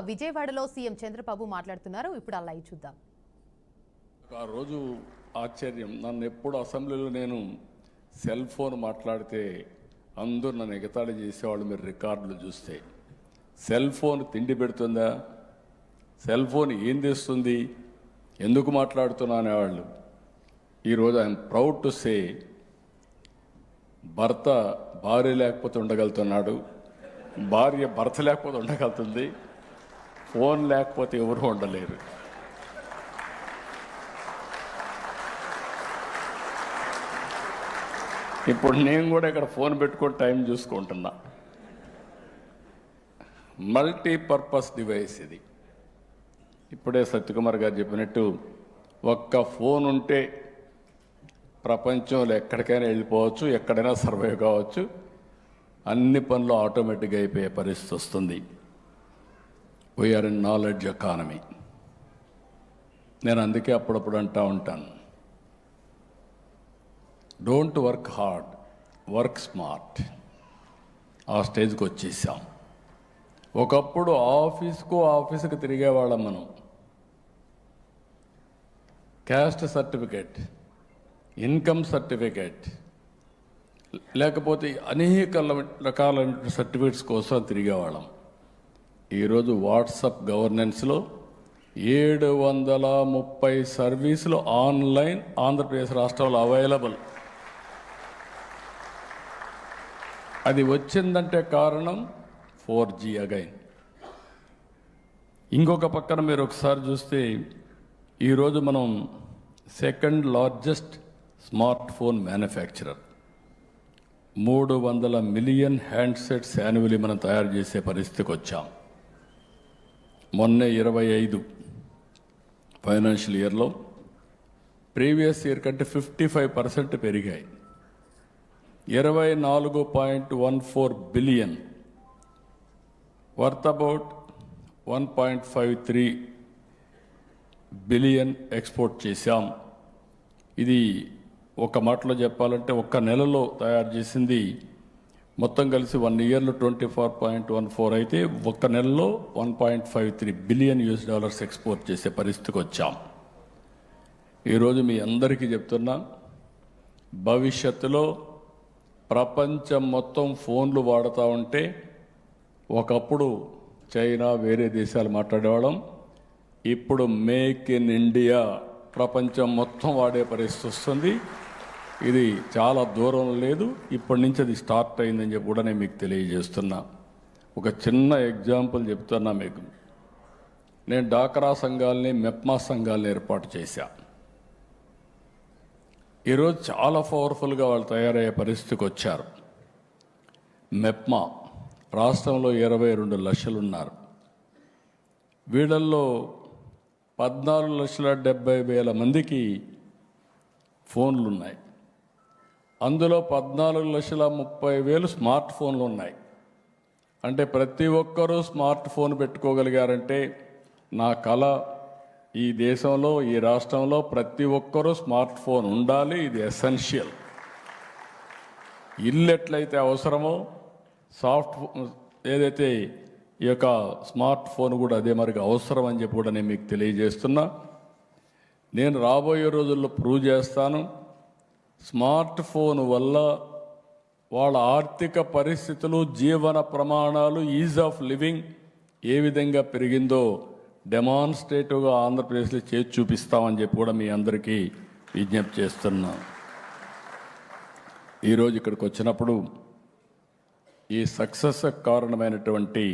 విజయవాడలో సీఎం చంద్రబాబు మాట్లాడుతున్నారు. ఇప్పుడు ఆ లైవ్ చూద్దాం. ఆ రోజు ఆశ్చర్యం, నన్ను ఎప్పుడు అసెంబ్లీలో నేను సెల్ ఫోన్ మాట్లాడితే అందరూ నన్ను ఎగతాళి చేసేవాళ్ళు. మీరు రికార్డులు చూస్తే సెల్ ఫోన్ తిండి పెడుతుందా, సెల్ ఫోన్ ఏం తెస్తుంది, ఎందుకు మాట్లాడుతున్నా అనేవాళ్ళు. ఈరోజు ఐఎమ్ ప్రౌడ్ టు సే భర్త భార్య లేకపోతే ఉండగలుగుతున్నాడు, భార్య భర్త లేకపోతే ఉండగలుగుతుంది, ఫోన్ లేకపోతే ఎవరు ఉండలేరు. ఇప్పుడు నేను కూడా ఇక్కడ ఫోన్ పెట్టుకొని టైం చూసుకుంటున్నా. మల్టీపర్పస్ డివైస్ ఇది. ఇప్పుడే సత్యకుమార్ గారు చెప్పినట్టు ఒక్క ఫోన్ ఉంటే ప్రపంచంలో ఎక్కడికైనా వెళ్ళిపోవచ్చు, ఎక్కడైనా సర్వైవ్ కావచ్చు, అన్ని పనులు ఆటోమేటిక్గా అయిపోయే పరిస్థితి వస్తుంది. We are in knowledge economy. నేను అందుకే అప్పుడప్పుడు అంటూ ఉంటాను, don't work hard, work smart. ఆ స్టేజ్కి వచ్చేసాం. ఒకప్పుడు ఆఫీస్కి తిరిగేవాళ్ళం మనం. క్యాస్ట్ సర్టిఫికేట్, ఇన్కమ్ సర్టిఫికేట్, లేకపోతే అనేక రకాల సర్టిఫికేట్స్ కోసం తిరిగేవాళ్ళం. ఈరోజు వాట్సాప్ గవర్నెన్స్లో 730 సర్వీసులు ఆన్లైన్ ఆంధ్రప్రదేశ్ రాష్ట్రంలో అవైలబుల్. అది వచ్చిందంటే కారణం 4G అగైన్. ఇంకొక పక్కన మీరు ఒకసారి చూస్తే ఈరోజు మనం second largest smart phone manufacturer. 300 million handsets annually మనం తయారు చేసే పరిస్థితికి వచ్చాం. మొన్నే 25 ఫైనాన్షియల్ ఇయర్లో ప్రీవియస్ ఇయర్ కంటే 55% పెరిగాయి. 24.14 billion, worth about 1.53 billion export చేశాం. ఇది ఒక మాటలో చెప్పాలంటే ఒక్క నెలలో తయారు చేసింది మొత్తం కలిసి 1 ఇయర్లో 24.14 అయితే ఒక్క నెలలో 1.53 బిలియన్ US ఎక్స్పోర్ట్ చేసే పరిస్థితికి వచ్చాం. ఈరోజు మీ అందరికీ చెప్తున్నా, భవిష్యత్తులో ప్రపంచం మొత్తం ఫోన్లు వాడుతూ ఉంటే ఒకప్పుడు చైనా వేరే దేశాలు మాట్లాడేవాళ్ళం. ఇప్పుడు మేక్ ఇన్ ఇండియా ప్రపంచం మొత్తం వాడే పరిస్థితి వస్తుంది. ఇది చాలా దూరం లేదు, ఇప్పటి నుంచి అది స్టార్ట్ అయిందని చెప్పి కూడా నేను మీకు తెలియజేస్తున్నా. ఒక చిన్న ఎగ్జాంపుల్ చెప్తున్నా మీకు. నేను డాక్రా సంఘాలని, మెప్మా సంఘాలని ఏర్పాటు చేశా. ఈరోజు చాలా పవర్ఫుల్గా వాళ్ళు తయారయ్యే పరిస్థితికి వచ్చారు. మెప్మా రాష్ట్రంలో 22 లక్షలు ఉన్నారు. వీళ్ళల్లో 14,70,000 మందికి ఫోన్లు ఉన్నాయి. అందులో 14,30,000 స్మార్ట్ ఫోన్లు ఉన్నాయి. అంటే ప్రతి ఒక్కరూ స్మార్ట్ ఫోన్ పెట్టుకోగలిగారంటే నా కళ. ఈ దేశంలో, ఈ రాష్ట్రంలో ప్రతి ఒక్కరూ స్మార్ట్ ఫోన్ ఉండాలి. ఇది ఎసెన్షియల్. ఇల్లు ఎట్లయితే అవసరమో ఏదైతే ఈ యొక్క స్మార్ట్ ఫోన్ కూడా అదే మరికి అవసరం అని చెప్పి కూడా నేను మీకు తెలియజేస్తున్నా. నేను రాబోయే రోజుల్లో ప్రూవ్ చేస్తాను. స్మార్ట్ ఫోన్ వల్ల వాళ్ళ ఆర్థిక పరిస్థితులు, జీవన ప్రమాణాలు, ఈజ్ ఆఫ్ లివింగ్ ఏ విధంగా పెరిగిందో డెమాన్స్ట్రేటివ్గా ఆంధ్రప్రదేశ్లో చేసి చూపిస్తామని చెప్పి కూడా మీ అందరికీ విజ్ఞప్తి చేస్తున్నాను. ఈరోజు ఇక్కడికి వచ్చినప్పుడు ఈ సక్సెస్ కారణమైనటువంటి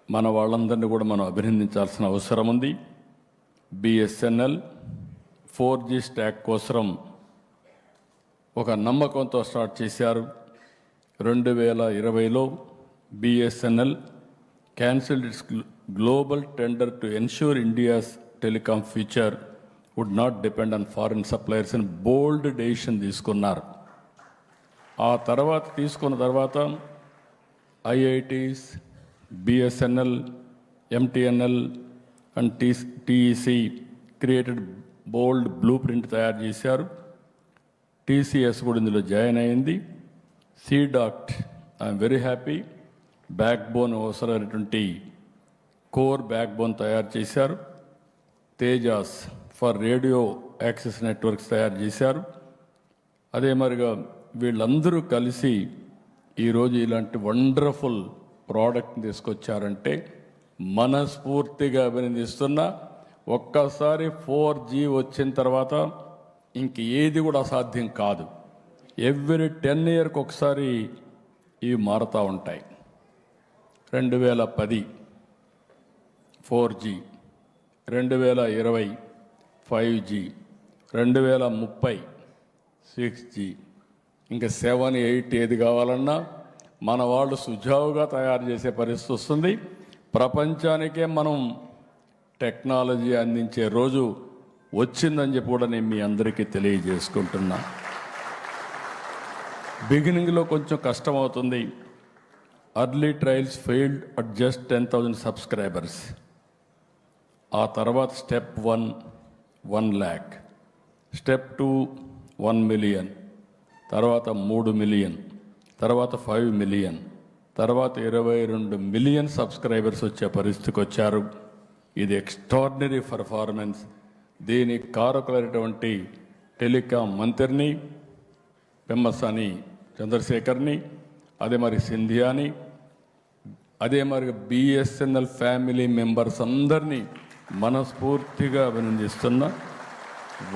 మన వాళ్ళందరినీ కూడా మనం అభినందించాల్సిన అవసరం ఉంది. BSNL 4G స్టాక్ కోసం ఒక నమ్మకంతో స్టార్ట్ చేశారు. 2020లో BSNL cancelled its global tender to ensure India's telecom future would not depend on foreign suppliers అని బోల్డ్ డెసిషన్ తీసుకున్నారు. ఆ తర్వాత తీసుకున్న తర్వాత IITs, BSNL, MTNL and TEC created bold blue print తయారు చేశారు. TCS కూడా ఇందులో జాయిన్ అయింది. CDOT I'm very happy. Back bone అవసరమైనటువంటి కోర్ బ్యాక్బోన్ తయారు చేశారు. Tejas for radio access networks తయారు చేశారు. అదే మరిగా వీళ్ళందరూ కలిసి ఈరోజు ఇలాంటి వండర్ఫుల్ ప్రోడక్ట్ని తీసుకొచ్చారంటే మనస్ఫూర్తిగా అభినందిస్తున్నా. ఒక్కసారి 4G వచ్చిన తర్వాత ఇంక ఏది కూడా అసాధ్యం కాదు. ఎవ్రీ 10 ఇయర్కి ఒకసారి ఇవి మారుతూ ఉంటాయి. 2010 4G, 2020 5G, 2030 6G, ఇంకా 7, 8 ఏది కావాలన్నా మన వాళ్ళు సుజావుగా తయారు చేసే పరిస్థితి వస్తుంది. ప్రపంచానికే మనం టెక్నాలజీ అందించే రోజు వచ్చిందని చెప్పి కూడా నేను మీ అందరికీ తెలియజేసుకుంటున్నా. బిగినింగ్లో కొంచెం కష్టమవుతుంది. Early trials failed at just 10,000 subscribers. ఆ తర్వాత స్టెప్ 1 1 lakh, స్టెప్ 2 1 million, తర్వాత 3 million, తర్వాత 5 million, తర్వాత 22 million సబ్స్క్రైబర్స్ వచ్చే పరిస్థితికి వచ్చారు. ఇది ఎక్స్ట్రాడినరీ పర్ఫార్మెన్స్. దీనికి కారకులైనటువంటి టెలికాం మంత్రిని పెమ్మసాని చంద్రశేఖర్ని, అదే మరి సింధియాని, అదే మరి బిఎస్ఎన్ఎల్ ఫ్యామిలీ మెంబర్స్ అందరినీ మనస్ఫూర్తిగా అభినందిస్తున్న.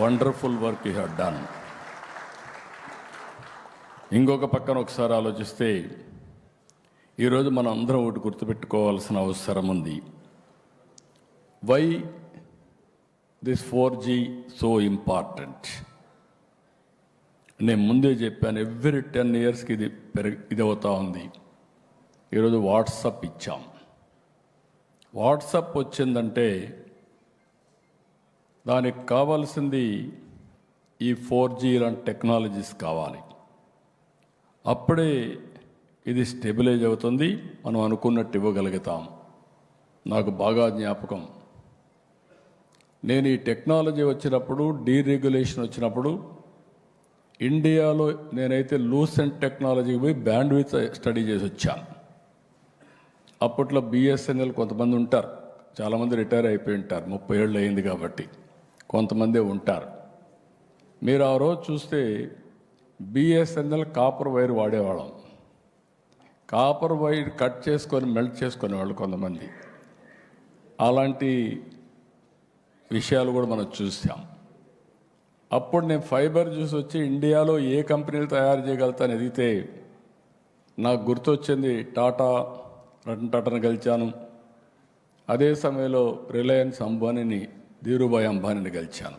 Wonderful work you have done. ఇంకొక పక్కన ఒకసారి ఆలోచిస్తే ఈరోజు మనం అందరం ఒకటి గుర్తుపెట్టుకోవాల్సిన అవసరం ఉంది. Why this 4G so important? నేను ముందే చెప్పాను, ఎవ్రీ 10 ఇయర్స్కి ఇది అవుతా ఉంది. ఈరోజు వాట్సాప్ ఇచ్చాం. వాట్సాప్ వచ్చిందంటే దానికి కావాల్సింది ఈ 4G లాంటి టెక్నాలజీస్ కావాలి. అప్పుడే ఇది స్టెబిలైజ్ అవుతుంది, మనం అనుకున్నట్టు ఇవ్వగలుగుతాం. నాకు బాగా జ్ఞాపకం, నేను ఈ టెక్నాలజీ వచ్చినప్పుడు, డీరెగ్యులేషన్ వచ్చినప్పుడు ఇండియాలో నేనైతే లూసెంట్ టెక్నాలజీకి పోయి బ్యాండ్ విత్ స్టడీ చేసి వచ్చాను. అప్పట్లో బిఎస్ఎన్ఎల్ కొంతమంది ఉంటారు, చాలామంది రిటైర్ అయిపోయి ఉంటారు, 30 ఏళ్ళు అయింది కాబట్టి కొంతమంది ఉంటారు. మీరు ఆ రోజు చూస్తే బిఎస్ఎన్ఎల్ కాపర్ వైర్ వాడేవాళ్ళం. కాపర్ వైర్ కట్ చేసుకొని మెల్ట్ చేసుకునేవాళ్ళు కొంతమంది. అలాంటి విషయాలు కూడా మనం చూసాం. అప్పుడు నేను ఫైబర్ చూసి వచ్చి ఇండియాలో ఏ కంపెనీలు తయారు చేయగలుగుతాను ఎదిగితే నాకు గుర్తొచ్చింది రతన్ టాటాను గెలిచాను. అదే సమయంలో రిలయన్స్ అంబానీని, ధీరుభాయ్ అంబానీని గెలిచాను.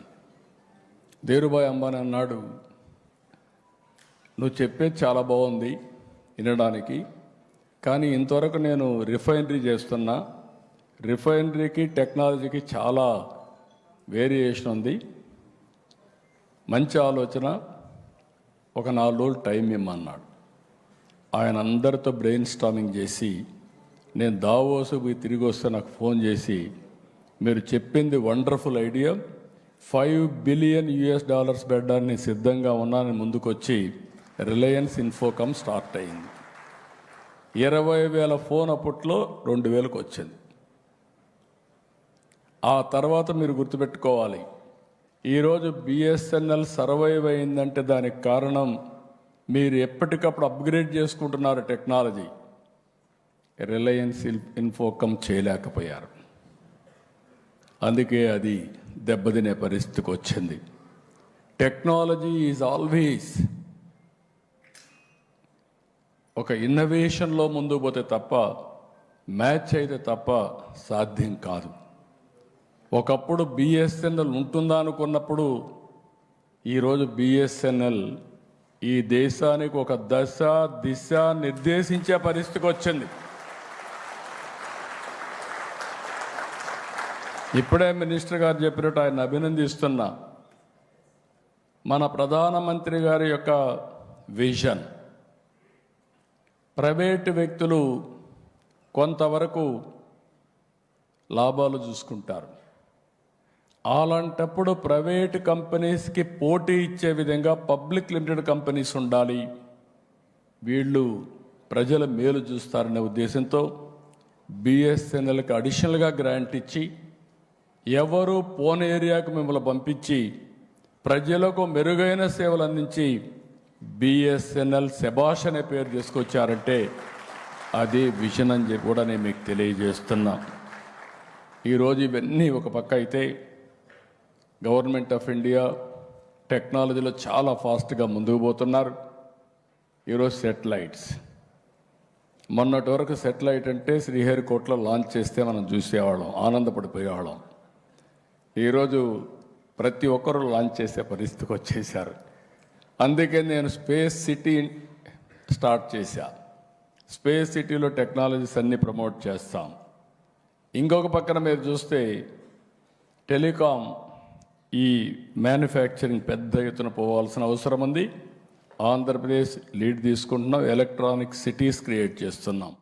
ధీరుభాయ్ అంబానీ అన్నాడు, నువ్వు చెప్పేది చాలా బాగుంది వినడానికి, కానీ ఇంతవరకు నేను రిఫైనరీ చేస్తున్నా, రిఫైనరీకి టెక్నాలజీకి చాలా వేరియేషన్ ఉంది, మంచి ఆలోచన, ఒక 4 రోజులు టైం ఇమ్మన్నాడు. ఆయన అందరితో బ్రెయిన్ స్టార్మింగ్ చేసి, నేను దావోసు పోయి తిరిగి వస్తే నాకు ఫోన్ చేసి, మీరు చెప్పింది వండర్ఫుల్ ఐడియా, $5 బిలియన్ పెట్టడానికి సిద్ధంగా ఉన్నానని ముందుకొచ్చి రిలయన్స్ ఇన్ఫోకామ్ స్టార్ట్ అయింది. 20,000 ఫోన్ అప్పట్లో 2,000కి వచ్చింది. ఆ తర్వాత మీరు గుర్తుపెట్టుకోవాలి, ఈరోజు బిఎస్ఎన్ఎల్ సర్వైవ్ అయిందంటే దానికి కారణం మీరు ఎప్పటికప్పుడు అప్గ్రేడ్ చేసుకుంటున్నారు టెక్నాలజీ. రిలయన్స్ ఇన్ఫోకామ్ చేయలేకపోయారు, అందుకే అది దెబ్బతినే పరిస్థితికి వచ్చింది. టెక్నాలజీ ఈజ్ ఆల్వేస్ ఒక ఇన్నోవేషన్లో ముందుకు పోతే తప్ప, మ్యాచ్ అయితే తప్ప సాధ్యం కాదు. ఒకప్పుడు బిఎస్ఎన్ఎల్ ఉంటుందా అనుకున్నప్పుడు ఈరోజు బిఎస్ఎన్ఎల్ ఈ దేశానికి ఒక దశ దిశ నిర్దేశించే పరిస్థితికి వచ్చింది. ఇప్పుడే మినిస్టర్ గారు చెప్పినట్టు ఆయన అభినందిస్తున్నా. మన ప్రధానమంత్రి గారి యొక్క విజన్, ప్రైవేటు వ్యక్తులు కొంతవరకు లాభాలు చూసుకుంటారు, అలాంటప్పుడు ప్రైవేట్ కంపెనీస్కి పోటీ ఇచ్చే విధంగా పబ్లిక్ లిమిటెడ్ కంపెనీస్ ఉండాలి, వీళ్ళు ప్రజల మేలు చూస్తారనే ఉద్దేశంతో బిఎస్ఎన్ఎల్కి అడిషనల్గా గ్రాంట్ ఇచ్చి ఎవరు పోని ఏరియాకు మిమ్మల్ని పంపించి ప్రజలకు మెరుగైన సేవలు అందించి బిఎస్ఎన్ఎల్ శభాష్ అనే పేరు తీసుకొచ్చారంటే అది విజన్ అని చెప్పి కూడా నేను మీకు తెలియజేస్తున్నా. ఈరోజు ఇవన్నీ ఒక పక్క అయితే గవర్నమెంట్ ఆఫ్ ఇండియా టెక్నాలజీలో చాలా ఫాస్ట్గా ముందుకు పోతున్నారు. ఈరోజు సెటిలైట్స్, మొన్నటి వరకు సెటిలైట్ అంటే శ్రీహరికోటలో లాంచ్ చేస్తే మనం చూసేవాళ్ళం, ఆనందపడిపోయేవాళ్ళం. ఈరోజు ప్రతి ఒక్కరూ లాంచ్ చేసే పరిస్థితికి వచ్చేసారు. అందుకే నేను స్పేస్ సిటీ స్టార్ట్ చేశా. స్పేస్ సిటీలో టెక్నాలజీస్ అన్నీ ప్రమోట్ చేస్తాం. ఇంకొక పక్కన మీరు చూస్తే టెలికాం, ఈ మ్యానుఫ్యాక్చరింగ్ పెద్ద ఎత్తున పోవాల్సిన అవసరం ఉంది. ఆంధ్రప్రదేశ్ లీడ్ తీసుకుంటున్నాం, ఎలక్ట్రానిక్ సిటీస్ క్రియేట్ చేస్తున్నాం.